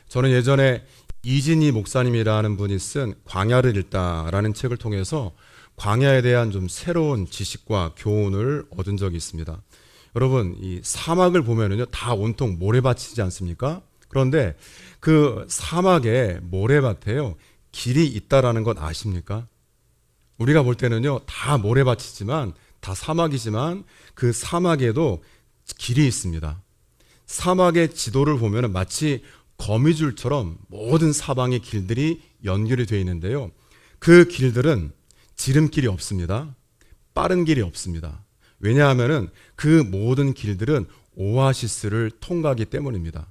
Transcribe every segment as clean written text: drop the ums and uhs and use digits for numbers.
저는 예전에 이진희 목사님이라는 분이 쓴 광야를 읽다라는 책을 통해서 광야에 대한 좀 새로운 지식과 교훈을 얻은 적이 있습니다. 여러분, 이 사막을 보면은요, 다 온통 모래밭이지 않습니까? 그런데 그 사막에 모래밭에요, 길이 있다라는 것 아십니까? 우리가 볼 때는요, 다 모래밭이지만, 다 사막이지만 그 사막에도 길이 있습니다. 사막의 지도를 보면 마치 거미줄처럼 모든 사방의 길들이 연결이 되어 있는데요. 그 길들은 지름길이 없습니다. 빠른 길이 없습니다. 왜냐하면 그 모든 길들은 오아시스를 통과하기 때문입니다.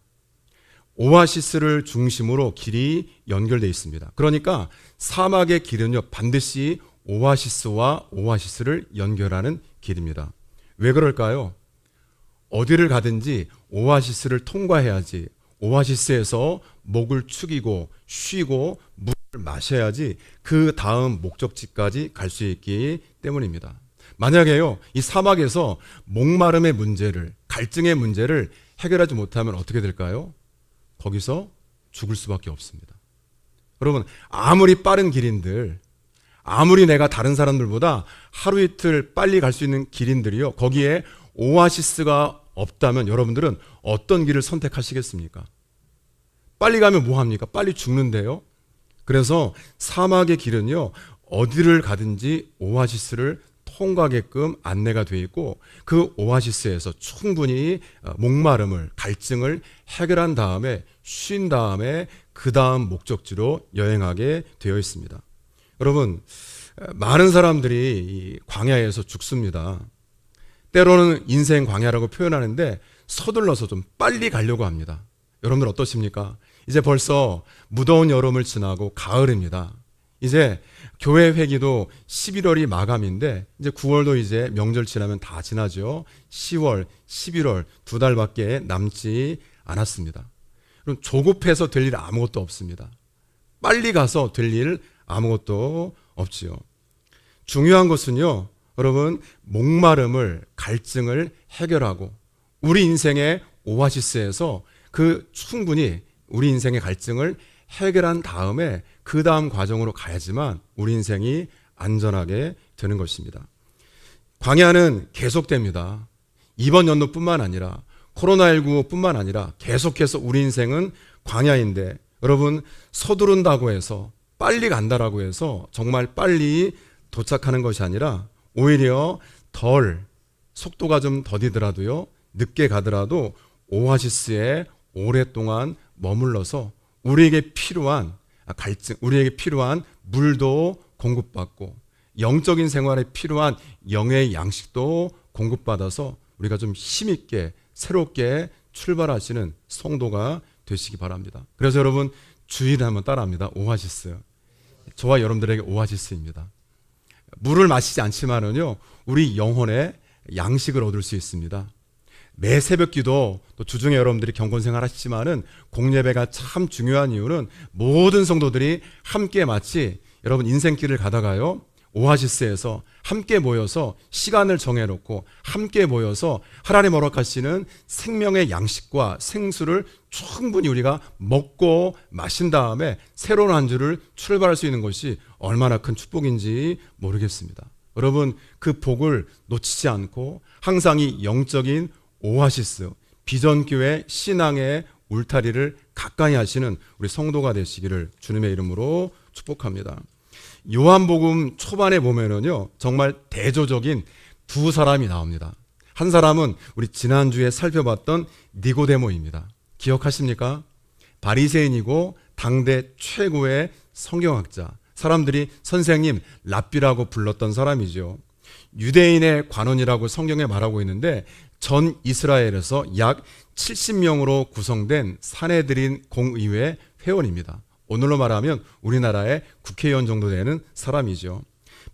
오아시스를 중심으로 길이 연결되어 있습니다. 그러니까 사막의 길은요, 반드시 오아시스와 오아시스를 연결하는 길입니다. 왜 그럴까요? 어디를 가든지 오아시스를 통과해야지, 오아시스에서 목을 축이고 쉬고 물을 마셔야지 그 다음 목적지까지 갈 수 있기 때문입니다. 만약에요, 이 사막에서 목마름의 문제를, 갈증의 문제를 해결하지 못하면 어떻게 될까요? 거기서 죽을 수밖에 없습니다. 여러분, 아무리 빠른 길인들, 아무리 내가 다른 사람들보다 하루 이틀 빨리 갈 수 있는 길인들이요, 거기에 오아시스가 없다면 여러분들은 어떤 길을 선택하시겠습니까? 빨리 가면 뭐 합니까? 빨리 죽는데요. 그래서 사막의 길은요, 어디를 가든지 오아시스를 통과하게끔 안내가 되어 있고, 그 오아시스에서 충분히 목마름을, 갈증을 해결한 다음에 쉰 다음에 그 다음 목적지로 여행하게 되어 있습니다. 여러분, 많은 사람들이 이 광야에서 죽습니다. 때로는 인생 광야라고 표현하는데 서둘러서 좀 빨리 가려고 합니다. 여러분들 어떠십니까? 이제 벌써 무더운 여름을 지나고 가을입니다. 이제 교회 회기도 11월이 마감인데 이제 9월도 이제 명절 지나면 다 지나죠. 10월, 11월 두 달밖에 남지 않았습니다. 그럼 조급해서 될 일 아무것도 없습니다. 빨리 가서 될 일 아무것도 없지요. 중요한 것은요, 여러분, 목마름을, 갈증을 해결하고 우리 인생의 오아시스에서 그 충분히 우리 인생의 갈증을 해결한 다음에 그 다음 과정으로 가야지만 우리 인생이 안전하게 되는 것입니다. 광야는 계속됩니다. 이번 연도뿐만 아니라 코로나19뿐만 아니라 계속해서 우리 인생은 광야인데, 여러분, 서두른다고 해서 빨리 간다라고 해서 정말 빨리 도착하는 것이 아니라 오히려 속도가 좀 더디더라도요, 늦게 가더라도 오아시스에 오랫동안 머물러서 우리에게 필요한 갈증, 우리에게 필요한 물도 공급받고 영적인 생활에 필요한 영의 양식도 공급받아서 우리가 좀 힘있게 새롭게 출발하시는 성도가 되시기 바랍니다. 그래서 여러분, 주의를 한번 따라합니다. 오아시스. 저와 여러분들에게 오아시스입니다. 물을 마시지 않지만은요, 우리 영혼의 양식을 얻을 수 있습니다. 매 새벽 기도, 또 주중에 여러분들이 경건생활 하시지만은 공예배가 참 중요한 이유는 모든 성도들이 함께 마치 여러분 인생길을 가다가요, 오아시스에서 함께 모여서 시간을 정해놓고 함께 모여서 하나님 허락하시는 생명의 양식과 생수를 충분히 우리가 먹고 마신 다음에 새로운 한 주를 출발할 수 있는 것이 얼마나 큰 축복인지 모르겠습니다. 여러분, 그 복을 놓치지 않고 항상 이 영적인 오아시스, 비전교회 신앙의 울타리를 가까이 하시는 우리 성도가 되시기를 주님의 이름으로 축복합니다. 요한복음 초반에 보면은요, 정말 대조적인 두 사람이 나옵니다. 한 사람은 우리 지난주에 살펴봤던 니고데모입니다. 기억하십니까? 바리새인이고 당대 최고의 성경학자, 사람들이 선생님, 랍비라고 불렀던 사람이죠. 유대인의 관원이라고 성경에 말하고 있는데 전 이스라엘에서 약 70명으로 구성된 사내들인 공의회 회원입니다. 오늘로 말하면 우리나라의 국회의원 정도 되는 사람이죠.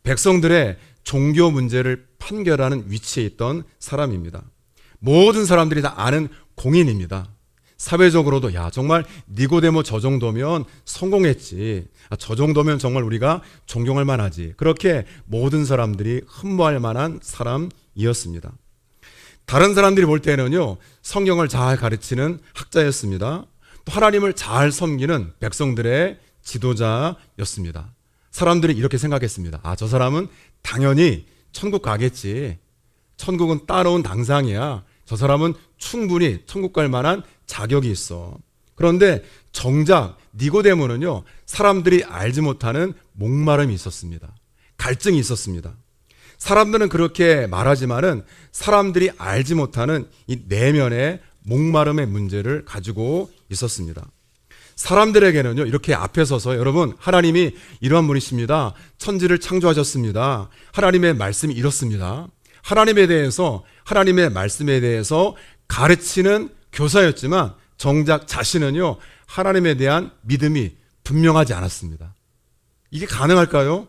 백성들의 종교 문제를 판결하는 위치에 있던 사람입니다. 모든 사람들이 다 아는 공인입니다. 사회적으로도 정말 니고데모 저 정도면 성공했지, 저 정도면 정말 우리가 존경할 만하지, 그렇게 모든 사람들이 흠모할 만한 사람이었습니다. 다른 사람들이 볼 때는요, 성경을 잘 가르치는 학자였습니다. 또 하나님을 잘 섬기는 백성들의 지도자였습니다. 사람들이 이렇게 생각했습니다. 아, 저 사람은 당연히 천국 가겠지. 천국은 따라온 당상이야. 저 사람은 충분히 천국 갈 만한 자격이 있어. 그런데 정작 니고데모는요, 사람들이 알지 못하는 목마름이 있었습니다. 갈증이 있었습니다. 사람들은 그렇게 말하지만은 사람들이 알지 못하는 이 내면의 목마름의 문제를 가지고 있었습니다. 사람들에게는요, 이렇게 앞에 서서 여러분, 하나님이 이러한 분이십니다. 천지를 창조하셨습니다. 하나님의 말씀이 이렇습니다. 하나님에 대해서, 하나님의 말씀에 대해서 가르치는 교사였지만 정작 자신은요, 하나님에 대한 믿음이 분명하지 않았습니다. 이게 가능할까요?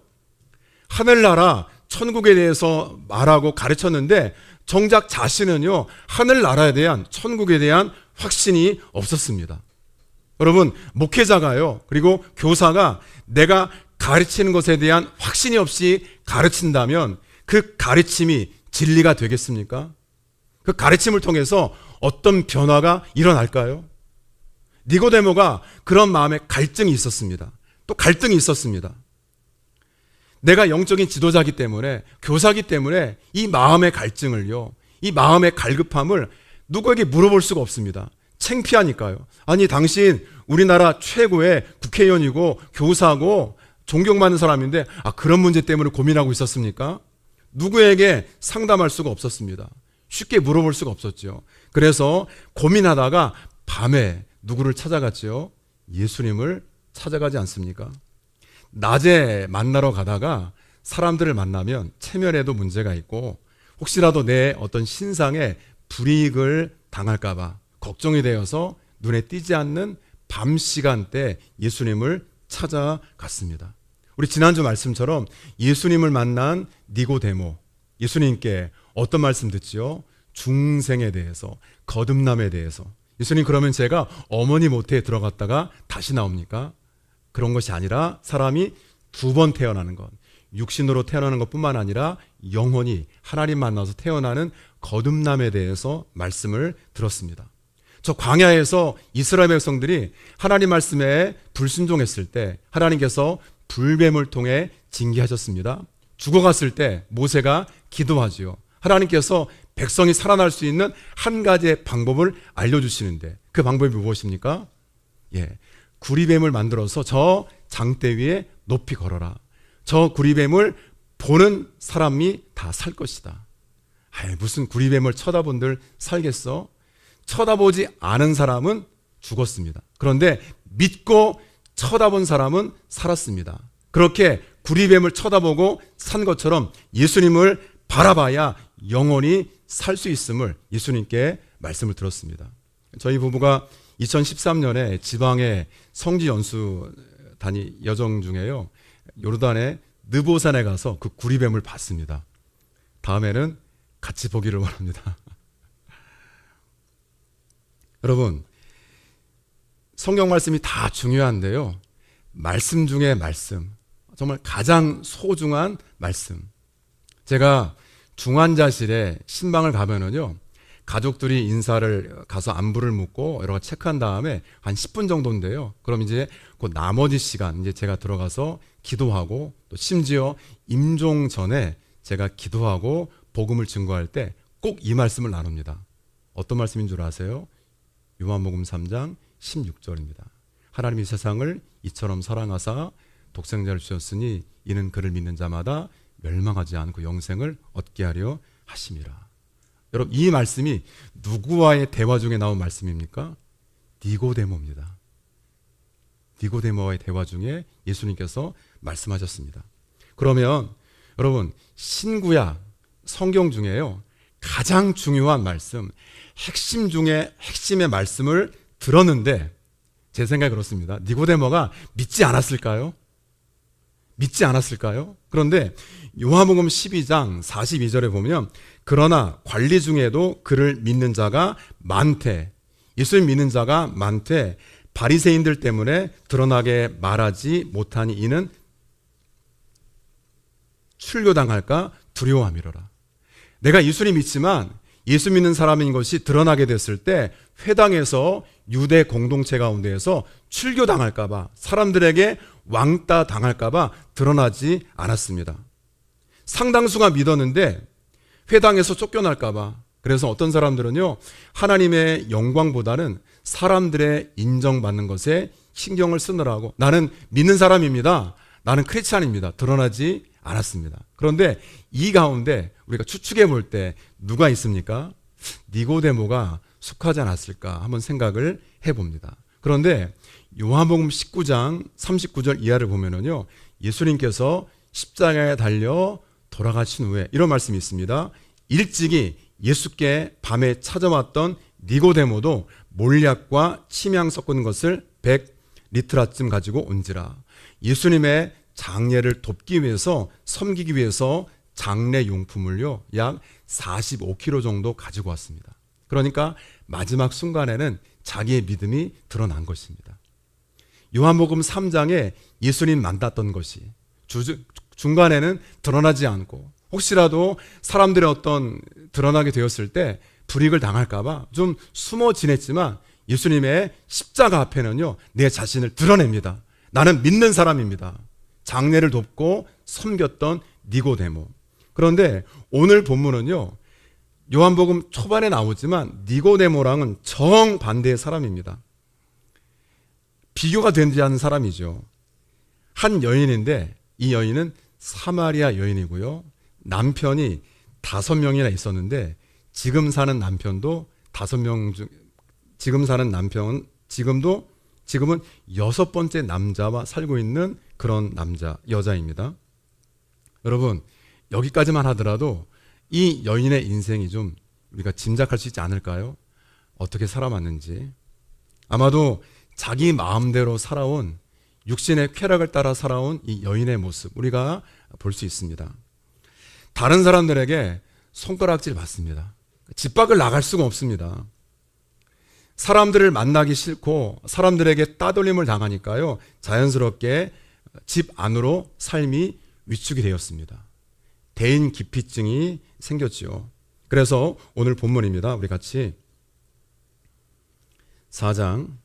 하늘나라, 천국에 대해서 말하고 가르쳤는데 정작 자신은요, 하늘나라에 대한, 천국에 대한 확신이 없었습니다. 여러분, 목회자가요, 그리고 교사가 내가 가르치는 것에 대한 확신이 없이 가르친다면 그 가르침이 진리가 되겠습니까? 그 가르침을 통해서 어떤 변화가 일어날까요? 니고데모가 그런 마음에 갈증이 있었습니다. 또 갈등이 있었습니다. 내가 영적인 지도자이기 때문에, 교사이기 때문에 이 마음의 갈증을요, 이 마음의 갈급함을 누구에게 물어볼 수가 없습니다. 창피하니까요. 아니, 당신 우리나라 최고의 국회의원이고 교사고 존경받는 사람인데 그런 문제 때문에 고민하고 있었습니까? 누구에게 상담할 수가 없었습니다. 쉽게 물어볼 수가 없었죠. 그래서 고민하다가 밤에 누구를 찾아갔죠? 예수님을 찾아가지 않습니까? 낮에 만나러 가다가 사람들을 만나면 체면에도 문제가 있고 혹시라도 내 어떤 신상에 불이익을 당할까봐 걱정이 되어서 눈에 띄지 않는 밤 시간대 예수님을 찾아갔습니다. 우리 지난주 말씀처럼 예수님을 만난 니고데모, 예수님께 어떤 말씀 듣지요? 중생에 대해서, 거듭남에 대해서. 예수님, 그러면 제가 어머니 모태에 들어갔다가 다시 나옵니까? 그런 것이 아니라 사람이 두 번 태어나는 것, 육신으로 태어나는 것뿐만 아니라 영혼이 하나님 만나서 태어나는 거듭남에 대해서 말씀을 들었습니다. 저 광야에서 이스라엘 백성들이 하나님 말씀에 불순종했을 때 하나님께서 불뱀을 통해 징계하셨습니다. 죽어갔을 때 모세가 기도하지요. 하나님께서 백성이 살아날 수 있는 한 가지의 방법을 알려주시는데 그 방법이 무엇입니까? 구리뱀을 만들어서 저 장대 위에 높이 걸어라. 저 구리뱀을 보는 사람이 다 살 것이다. 무슨 구리뱀을 쳐다본들 살겠어? 쳐다보지 않은 사람은 죽었습니다. 그런데 믿고 쳐다본 사람은 살았습니다. 그렇게 구리뱀을 쳐다보고 산 것처럼 예수님을 바라봐야 영원히 살 수 있음을 예수님께 말씀을 들었습니다. 저희 부부가 2013년에 지방에 성지 연수 다니 여정 중에요, 요르단의 느보산에 가서 그 구리뱀을 봤습니다. 다음에는 같이 보기를 원합니다. 여러분, 성경 말씀이 다 중요한데요, 말씀 중에 말씀, 정말 가장 소중한 말씀. 제가 중환자실에 신방을 가면은요, 가족들이 인사를 가서 안부를 묻고 여러 가지 체크한 다음에 한 10분 정도인데요, 그럼 이제 그 나머지 시간 이제 제가 들어가서 기도하고, 또 심지어 임종 전에 제가 기도하고 복음을 증거할 때 꼭 이 말씀을 나눕니다. 어떤 말씀인 줄 아세요? 요한복음 3장 16절입니다. 하나님이 세상을 이처럼 사랑하사 독생자를 주셨으니 이는 그를 믿는 자마다 멸망하지 않고 영생을 얻게 하려 하심이라. 여러분, 이 말씀이 누구와의 대화 중에 나온 말씀입니까? 니고데모입니다. 니고데모와의 대화 중에 예수님께서 말씀하셨습니다. 그러면 여러분, 신구약 성경 중에요, 가장 중요한 말씀, 핵심 중에 핵심의 말씀을 들었는데 제 생각이 그렇습니다. 니고데모가 믿지 않았을까요? 믿지 않았을까요? 그런데 요한복음 12장 42절에 보면 그러나 관리 중에도 그를 믿는 자가 많대, 예수를 믿는 자가 많대, 바리새인들 때문에 드러나게 말하지 못하니 이는 출교당할까 두려워함이로라. 내가 예수님 믿지만 예수 믿는 사람인 것이 드러나게 됐을 때 회당에서 유대 공동체 가운데에서 출교당할까봐, 사람들에게 왕따 당할까봐 드러나지 않았습니다. 상당수가 믿었는데 회당에서 쫓겨날까봐, 그래서 어떤 사람들은요, 하나님의 영광보다는 사람들의 인정받는 것에 신경을 쓰느라고, 나는 믿는 사람입니다, 나는 크리스찬입니다, 드러나지 않았습니다. 그런데 이 가운데 우리가 추측해 볼 때 누가 있습니까? 니고데모가 속하지 않았을까 한번 생각을 해봅니다. 그런데 요한복음 19장 39절 이하를 보면은요, 예수님께서 십자가에 달려 돌아가신 후에 이런 말씀이 있습니다. 일찍이 예수께 밤에 찾아왔던 니고데모도 몰약과 침향 섞은 것을 100리트라쯤 가지고 온지라. 예수님의 장례를 돕기 위해서, 섬기기 위해서 장례 용품을요 약 45kg 정도 가지고 왔습니다. 그러니까 마지막 순간에는 자기의 믿음이 드러난 것입니다. 요한복음 3장에 예수님 만났던 것이 중간에는 드러나지 않고, 혹시라도 사람들의 어떤 드러나게 되었을 때 불이익을 당할까봐 좀 숨어 지냈지만 예수님의 십자가 앞에는요 내 자신을 드러냅니다. 나는 믿는 사람입니다. 장례를 돕고 섬겼던 니고데모. 그런데 오늘 본문은요, 요한복음 초반에 나오지만 니고데모랑은 정반대의 사람입니다. 비교가 되지 않는 사람이죠. 한 여인인데 이 여인은 사마리아 여인이고요, 남편이 5명이나 있었는데 지금 사는 남편도 5명 중, 지금은 6번째 남자와 살고 있는 그런 여자입니다. 여러분, 여기까지만 하더라도 이 여인의 인생이 좀 우리가 짐작할 수 있지 않을까요? 어떻게 살아왔는지. 아마도 자기 마음대로 살아온, 육신의 쾌락을 따라 살아온 이 여인의 모습 우리가 볼 수 있습니다. 다른 사람들에게 손가락질 받습니다. 집 밖을 나갈 수가 없습니다. 사람들을 만나기 싫고 사람들에게 따돌림을 당하니까요, 자연스럽게 집 안으로 삶이 위축이 되었습니다. 대인 기피증이 생겼지요. 그래서 오늘 본문입니다. 우리 같이 4장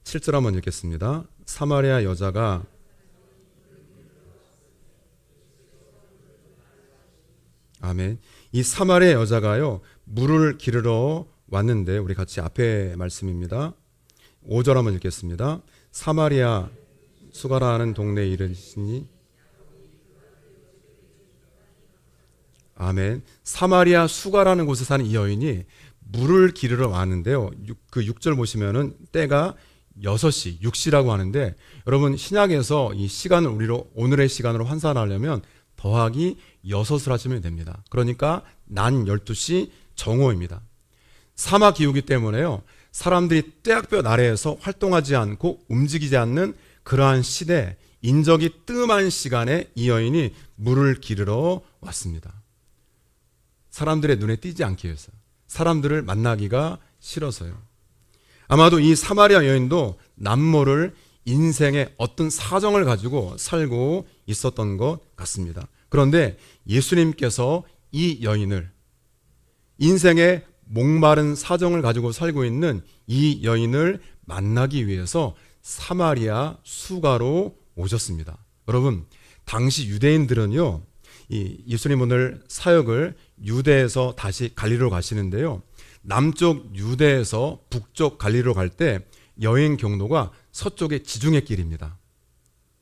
7절 한번 읽겠습니다. 사마리아 여자가 아멘. 이 사마리아 여자가요 물을 기르러 왔는데, 우리 같이 앞에 말씀입니다. 5절 한번 읽겠습니다. 사마리아 수가라는 동네에 이르시니, 아멘. 사마리아 수가라는 곳에 사는 이 여인이 물을 기르러 왔는데요, 그 6절 보시면은 때가 6시, 6시라고 하는데, 여러분 신약에서 이 시간을 우리로 오늘의 시간으로 환산하려면 더하기 6을 하시면 됩니다. 그러니까 난 12시 정오입니다. 사막 기후이기 때문에요, 사람들이 떼약볕 아래에서 활동하지 않고 움직이지 않는 그러한 시대, 인적이 뜸한 시간에 이 여인이 물을 기르러 왔습니다. 사람들의 눈에 띄지 않기 위해서, 사람들을 만나기가 싫어서요. 아마도 이 사마리아 여인도 남모를 인생의 어떤 사정을 가지고 살고 있었던 것 같습니다. 그런데 예수님께서 이 여인을, 인생의 목마른 사정을 가지고 살고 있는 이 여인을 만나기 위해서 사마리아 수가로 오셨습니다. 여러분, 당시 유대인들은요, 이 예수님 오늘 사역을 유대에서 다시 갈릴리로 가시는데요, 남쪽 유대에서 북쪽 갈릴리로 갈 때 여행 경로가 서쪽의 지중해 길입니다.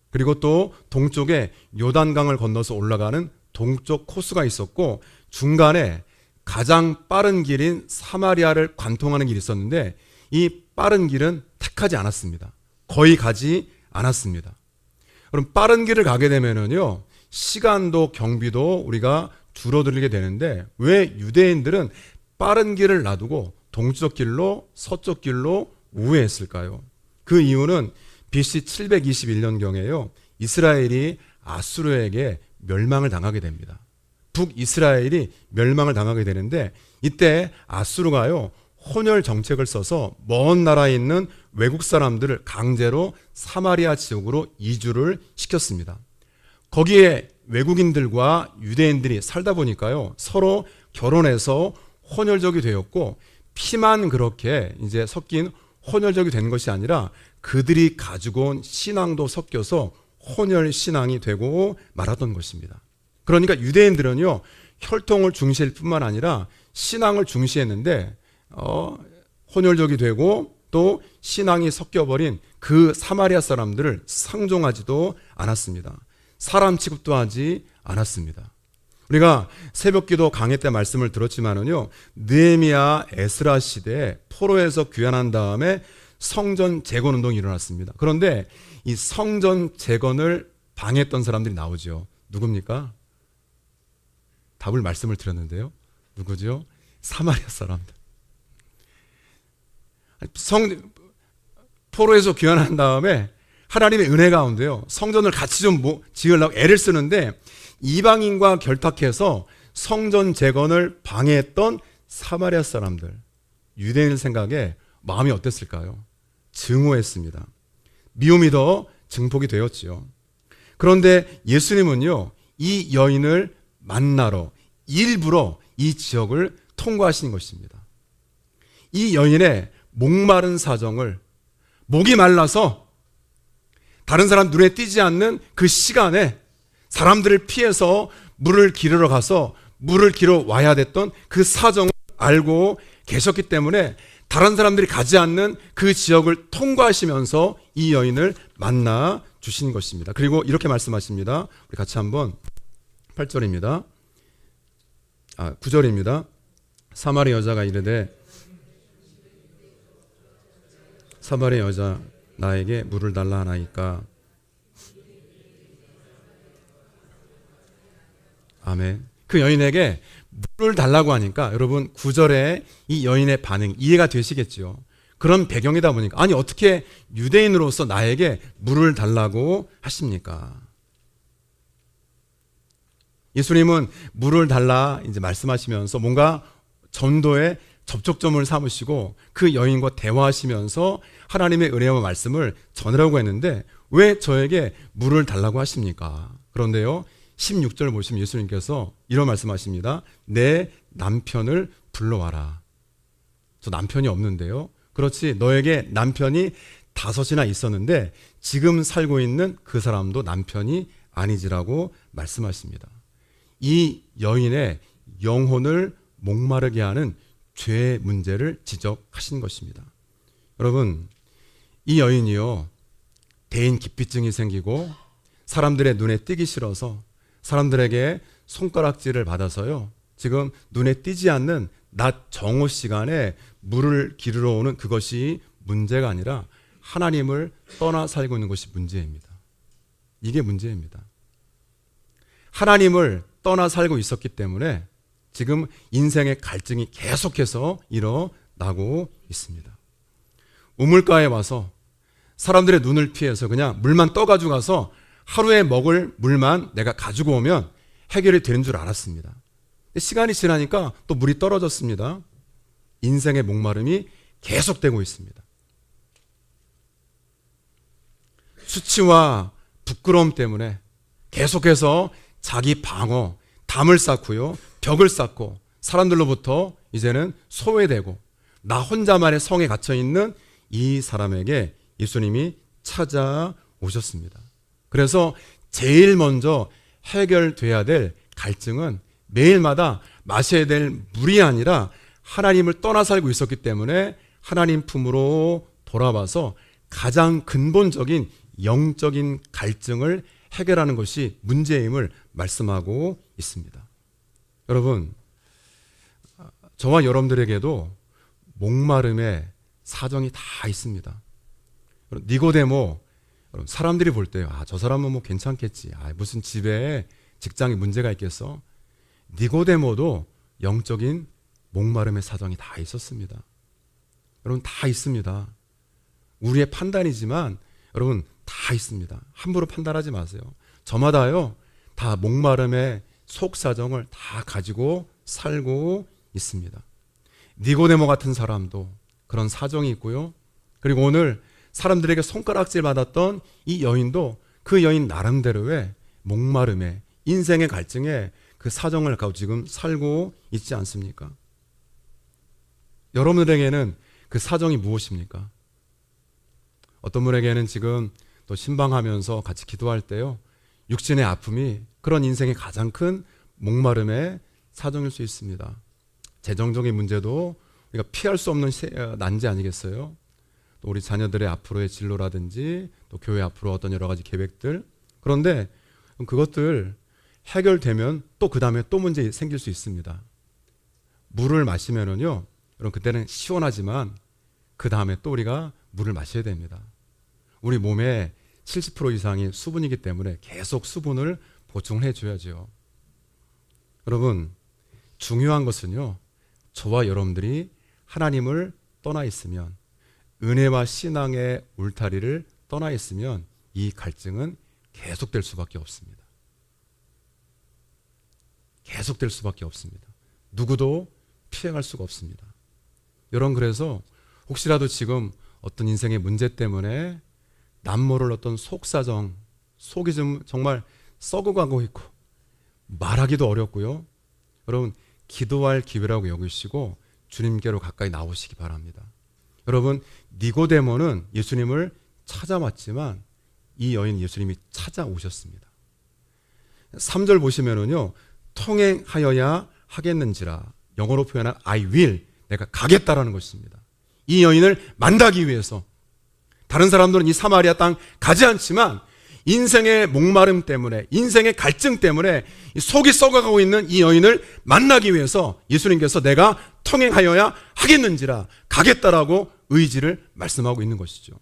그리고 또 동쪽에 요단강을 건너서 올라가는 동쪽 코스가 있었고, 중간에 가장 빠른 길인 사마리아를 관통하는 길이 있었는데, 이 빠른 길은 택하지 않았습니다. 거의 가지 않았습니다. 그럼 빠른 길을 가게 되면은요, 시간도 경비도 우리가 줄어들게 되는데, 왜 유대인들은 빠른 길을 놔두고 동쪽 길로, 서쪽 길로 우회했을까요? 그 이유는 BC 721년경에요, 이스라엘이 아수르에게 멸망을 당하게 됩니다. 북이스라엘이 멸망을 당하게 되는데, 이때 아수르가요 혼혈 정책을 써서 먼 나라에 있는 외국 사람들을 강제로 사마리아 지역으로 이주를 시켰습니다. 거기에 외국인들과 유대인들이 살다 보니까요, 서로 결혼해서 혼혈족이 되었고, 피만 그렇게 이제 섞인 혼혈족이 된 것이 아니라 그들이 가지고 온 신앙도 섞여서 혼혈 신앙이 되고 말았던 것입니다. 그러니까 유대인들은요, 혈통을 중시할 뿐만 아니라 신앙을 중시했는데 혼혈족이 되고 또 신앙이 섞여버린 그 사마리아 사람들을 상종하지도 않았습니다. 사람 취급도 하지 않았습니다. 우리가 새벽기도 강해 때 말씀을 들었지만은요, 느헤미야 에스라 시대에 포로에서 귀환한 다음에 성전 재건 운동이 일어났습니다. 그런데 이 성전 재건을 방해했던 사람들이 나오죠. 누굽니까? 답을 말씀을 드렸는데요. 누구죠? 사마리아 사람들. 포로에서 귀환한 다음에 하나님의 은혜 가운데요, 성전을 같이 좀 지으려고 애를 쓰는데 이방인과 결탁해서 성전 재건을 방해했던 사마리아 사람들, 유대인 생각에 마음이 어땠을까요? 증오했습니다. 미움이 더 증폭이 되었지요. 그런데 예수님은요, 이 여인을 만나러 일부러 이 지역을 통과하신 것입니다. 이 여인의 목마른 사정을, 목이 말라서 다른 사람 눈에 띄지 않는 그 시간에 사람들을 피해서 물을 기르러 가서 물을 기르러 와야 됐던 그 사정을 알고 계셨기 때문에 다른 사람들이 가지 않는 그 지역을 통과하시면서 이 여인을 만나 주신 것입니다. 그리고 이렇게 말씀하십니다. 우리 같이 한번 8절입니다. 9절입니다. 사마리아 여자가 이르되, 사마리아 여자 나에게 물을 달라 하나이까. 아멘. 그 여인에게 물을 달라고 하니까 여러분 9절에 이 여인의 반응 이해가 되시겠죠. 그런 배경이다 보니까, 아니 어떻게 유대인으로서 나에게 물을 달라고 하십니까? 예수님은 물을 달라 이제 말씀하시면서 뭔가 전도의 접촉점을 삼으시고 그 여인과 대화하시면서 하나님의 은혜와 말씀을 전하려고 했는데 왜 저에게 물을 달라고 하십니까? 그런데요, 16절 보시면 예수님께서 이런 말씀하십니다. 내 남편을 불러와라. 저 남편이 없는데요. 그렇지, 너에게 남편이 5이나 있었는데 지금 살고 있는 그 사람도 남편이 아니지라고 말씀하십니다. 이 여인의 영혼을 목마르게 하는 죄의 문제를 지적하신 것입니다. 여러분, 이 여인이요, 대인 기피증이 생기고 사람들의 눈에 띄기 싫어서 사람들에게 손가락질을 받아서요, 지금 눈에 띄지 않는 낮 정오 시간에 물을 기르러 오는 그것이 문제가 아니라 하나님을 떠나 살고 있는 것이 문제입니다. 이게 문제입니다. 하나님을 떠나 살고 있었기 때문에 지금 인생의 갈증이 계속해서 일어나고 있습니다. 우물가에 와서 사람들의 눈을 피해서 그냥 물만 떠가지고 가서 하루에 먹을 물만 내가 가지고 오면 해결이 되는 줄 알았습니다. 시간이 지나니까 또 물이 떨어졌습니다. 인생의 목마름이 계속되고 있습니다. 수치와 부끄러움 때문에 계속해서 자기 방어, 담을 쌓고요, 벽을 쌓고 사람들로부터 이제는 소외되고 나 혼자만의 성에 갇혀있는 이 사람에게 예수님이 찾아오셨습니다. 그래서 제일 먼저 해결돼야 될 갈증은 매일마다 마셔야 될 물이 아니라 하나님을 떠나 살고 있었기 때문에 하나님 품으로 돌아와서 가장 근본적인 영적인 갈증을 해결하는 것이 문제임을 말씀하고 있습니다. 여러분, 저와 여러분들에게도 목마름의 사정이 다 있습니다. 니고데모, 사람들이 볼 때요, 저 사람은 뭐 괜찮겠지, 무슨 집에 직장에 문제가 있겠어. 니고데모도 영적인 목마름의 사정이 다 있었습니다. 여러분, 다 있습니다. 우리의 판단이지만 여러분 다 있습니다. 함부로 판단하지 마세요. 저마다요, 다 목마름의 속 사정을 다 가지고 살고 있습니다. 니고데모 같은 사람도 그런 사정이 있고요. 그리고 오늘 사람들에게 손가락질 받았던 이 여인도 그 여인 나름대로의 목마름에 인생의 갈증에 그 사정을 가지고 지금 살고 있지 않습니까? 여러분들에게는 그 사정이 무엇입니까? 어떤 분에게는 지금 또 신방하면서 같이 기도할 때요, 육신의 아픔이 그런 인생의 가장 큰 목마름의 사정일 수 있습니다. 재정적인 문제도 우리가 피할 수 없는 난제 아니겠어요? 또 우리 자녀들의 앞으로의 진로라든지 또 교회 앞으로 어떤 여러 가지 계획들, 그런데 그것들 해결되면 또 그 다음에 또 문제 생길 수 있습니다. 물을 마시면은요, 여러분 그때는 시원하지만 그 다음에 또 우리가 물을 마셔야 됩니다. 우리 몸에 70% 이상이 수분이기 때문에 계속 수분을 보충을 해줘야죠. 여러분, 중요한 것은요, 저와 여러분들이 하나님을 떠나 있으면, 은혜와 신앙의 울타리를 떠나 있으면 이 갈증은 계속될 수밖에 없습니다. 계속될 수밖에 없습니다. 누구도 피해갈 수가 없습니다. 여러분, 그래서 혹시라도 지금 어떤 인생의 문제 때문에 남모를 어떤 속사정, 속이 좀 정말 썩어가고 있고 말하기도 어렵고요, 여러분 기도할 기회라고 여기시고 주님께로 가까이 나오시기 바랍니다. 여러분, 니고데모는 예수님을 찾아왔지만 이 여인 예수님이 찾아오셨습니다. 3절 보시면은요, 통행하여야 하겠는지라, 영어로 표현한 I will, 내가 가겠다라는 것입니다. 이 여인을 만나기 위해서. 다른 사람들은 이 사마리아 땅 가지 않지만 인생의 목마름 때문에, 인생의 갈증 때문에 속이 썩어가고 있는 이 여인을 만나기 위해서 예수님께서 내가 통행하여야 하겠는지라, 가겠다라고 의지를 말씀하고 있는 것이죠.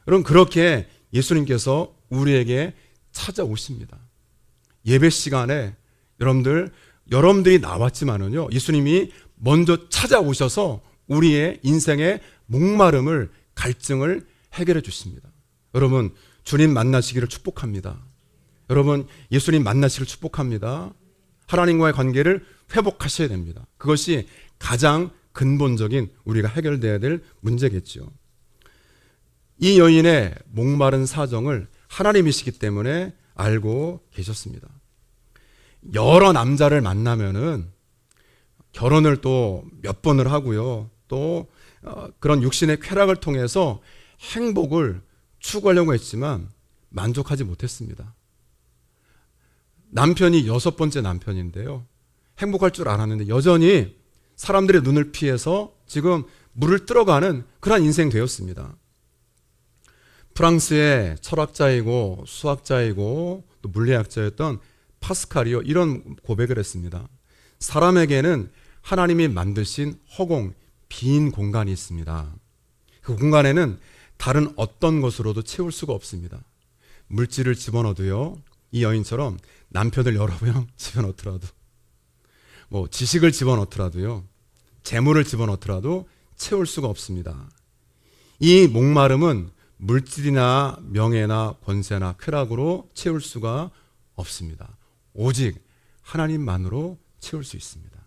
여러분, 그렇게 예수님께서 우리에게 찾아오십니다. 예배 시간에 여러분들이 나왔지만은요, 예수님이 먼저 찾아오셔서 우리의 인생의 목마름을, 갈증을 해결해 주십니다. 여러분, 주님 만나시기를 축복합니다. 여러분, 예수님 만나시기를 축복합니다. 하나님과의 관계를 회복하셔야 됩니다. 그것이 가장 근본적인 우리가 해결돼야 될 문제겠죠. 이 여인의 목마른 사정을 하나님이시기 때문에 알고 계셨습니다. 여러 남자를 만나면은 결혼을 또 몇 번을 하고요, 또 그런 육신의 쾌락을 통해서 행복을 추구하려고 했지만 만족하지 못했습니다. 남편이 6번째 남편인데요, 행복할 줄 알았는데 여전히 사람들의 눈을 피해서 지금 물을 뜯어가는 그런 인생 되었습니다. 프랑스의 철학자이고 수학자이고 또 물리학자였던 파스칼이요, 이런 고백을 했습니다. 사람에게는 하나님이 만드신 허공, 빈 공간이 있습니다. 그 공간에는 다른 어떤 것으로도 채울 수가 없습니다. 물질을 집어넣어도요, 이 여인처럼 남편을 여러 명 집어넣더라도, 뭐 지식을 집어넣더라도요, 재물을 집어넣더라도 채울 수가 없습니다. 이 목마름은 물질이나 명예나 권세나 쾌락으로 채울 수가 없습니다. 오직 하나님만으로 채울 수 있습니다.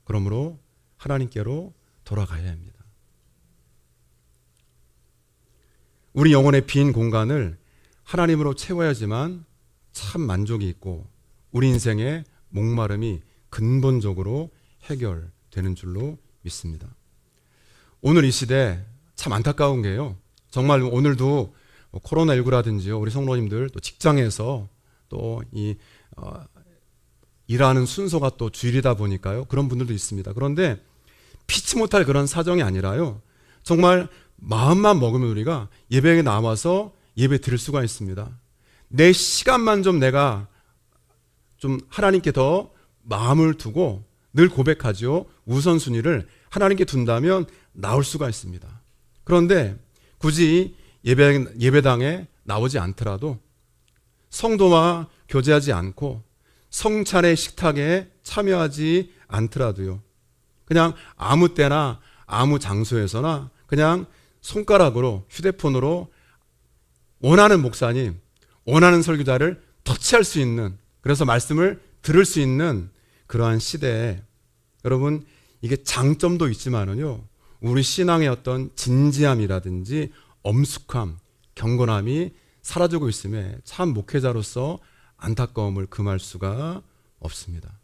그러므로 하나님께로 돌아가야 합니다. 우리 영혼의 빈 공간을 하나님으로 채워야지만 참 만족이 있고 우리 인생의 목마름이 근본적으로 해결되는 줄로 믿습니다. 오늘 이 시대 참 안타까운 게요, 정말 오늘도 코로나19라든지요, 우리 성도님들 또 직장에서 또 일하는 순서가 또 주일이다 보니까요, 그런 분들도 있습니다. 그런데 피치 못할 그런 사정이 아니라요, 정말 마음만 먹으면 우리가 예배에 나와서 예배 드릴 수가 있습니다. 내 시간만 좀 내가 좀 하나님께 더 마음을 두고 늘 고백하죠. 우선순위를 하나님께 둔다면 나올 수가 있습니다. 그런데 굳이 예배당에 나오지 않더라도, 성도와 교제하지 않고 성찬의 식탁에 참여하지 않더라도요, 그냥 아무 때나 아무 장소에서나 그냥 손가락으로, 휴대폰으로 원하는 목사님, 원하는 설교자를 터치할 수 있는, 그래서 말씀을 들을 수 있는 그러한 시대에, 여러분 이게 장점도 있지만은요, 우리 신앙의 어떤 진지함이라든지 엄숙함, 경건함이 사라지고 있음에 참 목회자로서 안타까움을 금할 수가 없습니다.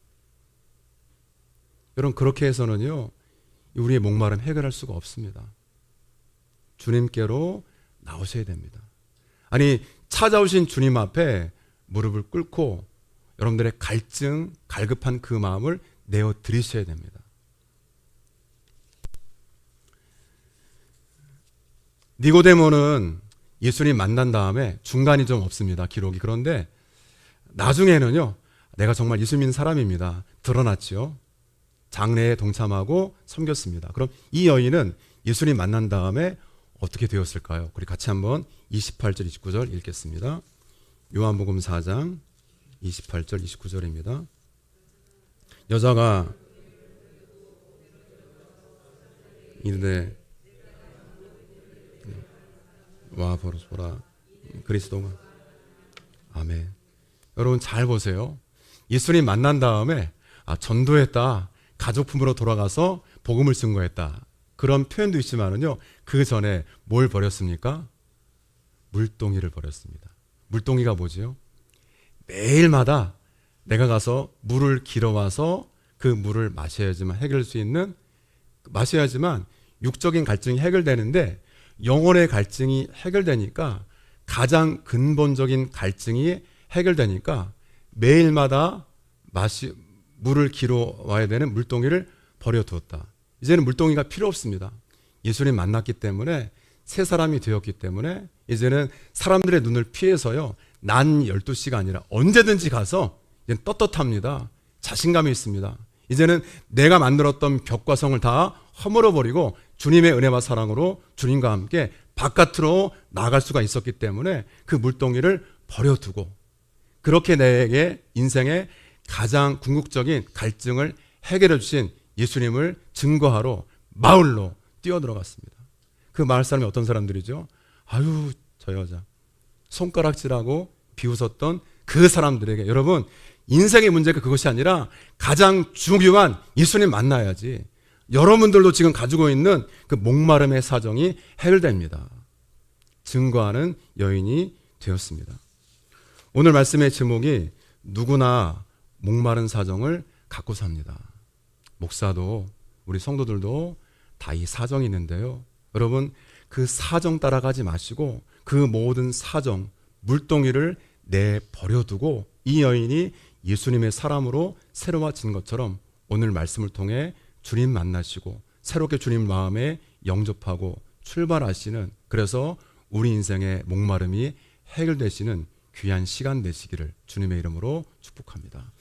여러분, 그렇게 해서는요, 우리의 목마름 해결할 수가 없습니다. 주님께로 나오셔야 됩니다. 아니, 찾아오신 주님 앞에 무릎을 꿇고 여러분들의 갈증, 갈급한 그 마음을 내어 드리셔야 됩니다. 니고데모는 예수님 만난 다음에 중간이 좀 없습니다. 기록이. 그런데 나중에는요, 내가 정말 예수 믿는 사람입니다. 드러났죠. 장례에 동참하고 섬겼습니다. 그럼 이 여인은 예수님 만난 다음에 어떻게 되었을까요? 우리 같이 한번 28절, 29절 읽겠습니다. 요한복음 4장 28절, 29절입니다. 여자가 이르되 와 보라 그리스도가. 아멘. 여러분 잘 보세요. 예수님 만난 다음에 전도했다, 가족품으로 돌아가서 복음을 증거했다, 그런 표현도 있지만은요, 그 전에 뭘 버렸습니까? 물동이를 버렸습니다. 물동이가 뭐지요? 매일마다 내가 가서 물을 길어와서 그 물을 마셔야지만 해결할 수 있는, 마셔야지만 육적인 갈증이 해결되는데 영혼의 갈증이 해결되니까, 가장 근본적인 갈증이 해결되니까 매일마다 물을 길어와야 되는 물동이를 버려두었다. 이제는 물동이가 필요 없습니다. 예수님 만났기 때문에, 새 사람이 되었기 때문에 이제는 사람들의 눈을 피해서요, 낮 12시가 아니라 언제든지 가서 이제 떳떳합니다. 자신감이 있습니다. 이제는 내가 만들었던 벽과 성을 다 허물어버리고 주님의 은혜와 사랑으로 주님과 함께 바깥으로 나갈 수가 있었기 때문에 그 물동이를 버려두고, 그렇게 내게 인생의 가장 궁극적인 갈증을 해결해 주신 예수님을 증거하러 마을로 뛰어들어갔습니다. 그 마을 사람이 어떤 사람들이죠? 아유, 저 여자. 손가락질하고 비웃었던 그 사람들에게, 여러분, 인생의 문제가 그것이 아니라 가장 중요한 예수님 만나야지 여러분들도 지금 가지고 있는 그 목마름의 사정이 해결됩니다. 증거하는 여인이 되었습니다. 오늘 말씀의 제목이 누구나 목마른 사정을 갖고 삽니다. 목사도 우리 성도들도 다 이 사정이 있는데요, 여러분, 그 사정 따라가지 마시고 그 모든 사정, 물동이를 내버려두고 이 여인이 예수님의 사람으로 새로워진 것처럼 오늘 말씀을 통해 주님 만나시고 새롭게 주님 마음에 영접하고 출발하시는, 그래서 우리 인생의 목마름이 해결되시는 귀한 시간 되시기를 주님의 이름으로 축복합니다.